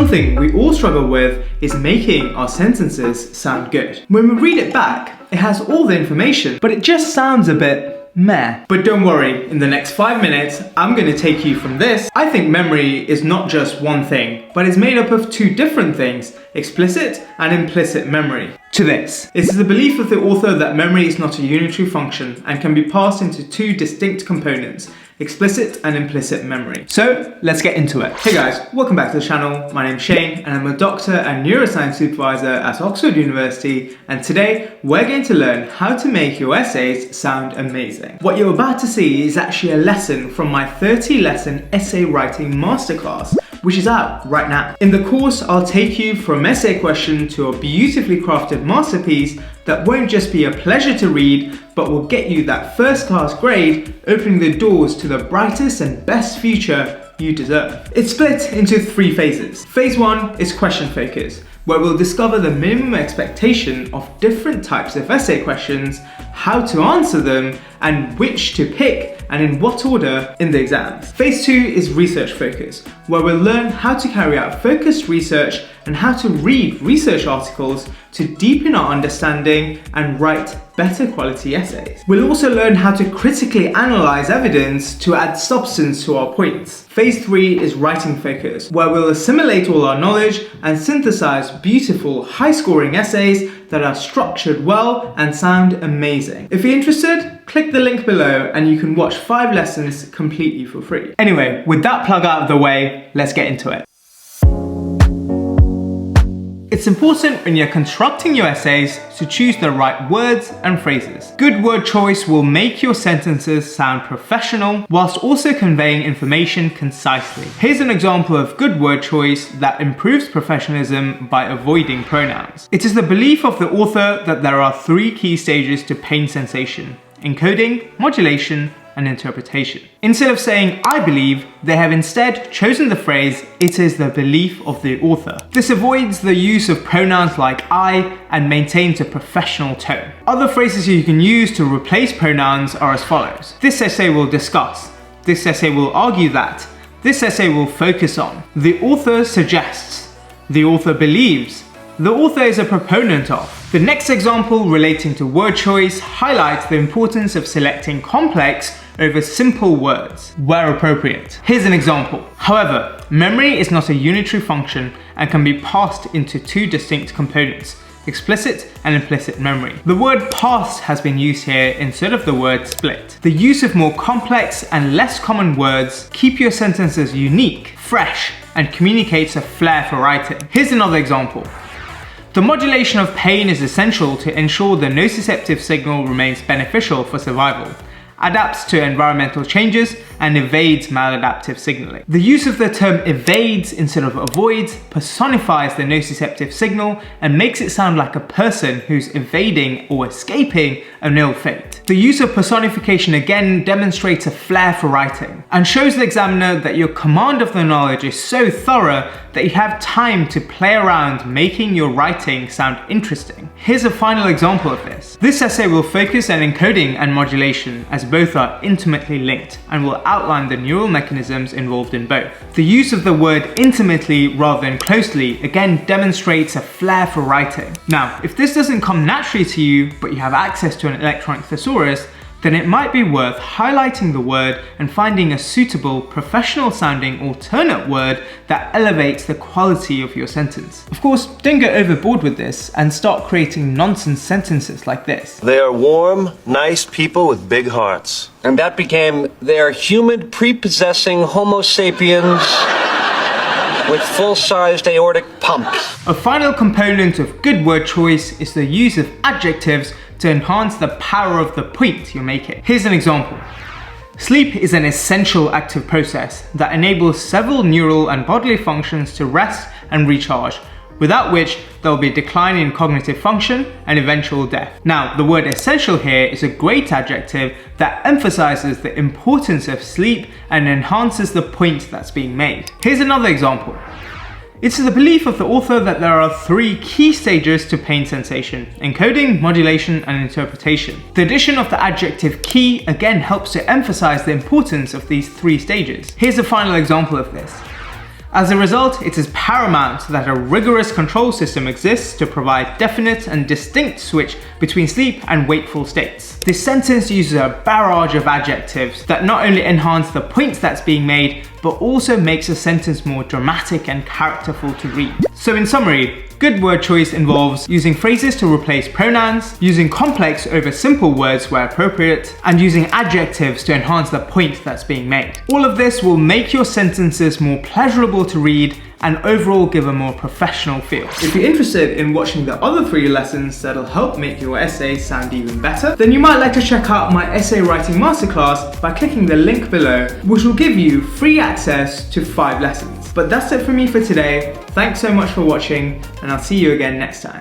Something we all struggle with is making our sentences sound good. When we read it back, it has all the information, but it just sounds a bit meh. But don't worry, in the next 5 minutes, I'm going to take you from this. I think memory is not just one thing, but is made up of two different things, explicit and implicit memory. To this. It is the belief of the author that memory is not a unitary function and can be parsed into two distinct components, explicit and implicit memory. So let's get into it. Hey guys, welcome back to the channel. My name's Shane and I'm a doctor and neuroscience supervisor at Oxford University, and today we're going to learn how to make your essays sound amazing. What you're about to see is actually a lesson from my 30-lesson essay writing masterclass, which is out right now. In the course, I'll take you from essay question to a beautifully crafted masterpiece that won't just be a pleasure to read, but will get you that first-class grade, opening the doors to the brightest and best future you deserve. It's split into 3 phases. Phase 1 is question focus, where we'll discover the minimum expectation of different types of essay questions, how to answer them, and which to pick and in what order in the exams. Phase 2 is research focus, where we'll learn how to carry out focused research and how to read research articles to deepen our understanding and write better quality essays. We'll also learn how to critically analyze evidence to add substance to our points. Phase 3 is writing focus, where we'll assimilate all our knowledge and synthesize beautiful, high-scoring essays that are structured well and sound amazing. If you're interested, click the link below and you can watch 5 lessons completely for free. Anyway, with that plug out of the way, let's get into it. It's important when you're constructing your essays to choose the right words and phrases. Good word choice will make your sentences sound professional whilst also conveying information concisely. Here's an example of good word choice that improves professionalism by avoiding pronouns. It is the belief of the author that there are 3 key stages to pain sensation: encoding, modulation, and interpretation. Instead of saying "I believe," they have instead chosen the phrase "it is the belief of the author." This avoids the use of pronouns like "I" and maintains a professional tone. Other phrases you can use to replace pronouns are as follows. This essay will discuss. This essay will argue that. This essay will focus on. The author suggests. The author believes. The author is a proponent of. The next example relating to word choice highlights the importance of selecting complex over simple words, where appropriate. Here's an example. However, memory is not a unitary function and can be parsed into 2 distinct components, explicit and implicit memory. The word parsed has been used here instead of the word split. The use of more complex and less common words keep your sentences unique, fresh, and communicates a flair for writing. Here's another example. The modulation of pain is essential to ensure the nociceptive signal remains beneficial for survival, adapts to environmental changes, and evades maladaptive signaling. The use of the term evades instead of avoids personifies the nociceptive signal and makes it sound like a person who's evading or escaping an ill fate. The use of personification again demonstrates a flair for writing and shows the examiner that your command of the knowledge is so thorough that you have time to play around making your writing sound interesting. Here's a final example of this. This essay will focus on encoding and modulation, as both are intimately linked, and will outline the neural mechanisms involved in both. The use of the word intimately rather than closely again demonstrates a flair for writing. Now, if this doesn't come naturally to you, but you have access to an electronic thesaurus, then it might be worth highlighting the word and finding a suitable, professional-sounding alternate word that elevates the quality of your sentence. Of course, don't go overboard with this and start creating nonsense sentences like this. They are warm, nice people with big hearts. And that became, they are humid, prepossessing Homo sapiens with full-sized aortic pumps. A final component of good word choice is the use of adjectives to enhance the power of the point you're making. Here's an example. Sleep is an essential active process that enables several neural and bodily functions to rest and recharge, without which there will be a decline in cognitive function and eventual death. Now, the word essential here is a great adjective that emphasizes the importance of sleep and enhances the point that's being made. Here's another example. It's the belief of the author that there are 3 key stages to pain sensation: encoding, modulation, and interpretation. The addition of the adjective key again helps to emphasize the importance of these 3 stages. Here's a final example of this. As a result, it is paramount that a rigorous control system exists to provide definite and distinct switch between sleep and wakeful states. This sentence uses a barrage of adjectives that not only enhance the point that's being made, but also makes a sentence more dramatic and characterful to read. So in summary, good word choice involves using phrases to replace pronouns, using complex over simple words where appropriate, and using adjectives to enhance the point that's being made. All of this will make your sentences more pleasurable to read and overall give a more professional feel. If you're interested in watching the other 3 lessons that'll help make your essays sound even better, then you might like to check out my essay writing masterclass by clicking the link below, which will give you free access to 5 lessons. But that's it for me for today. Thanks so much for watching, and I'll see you again next time.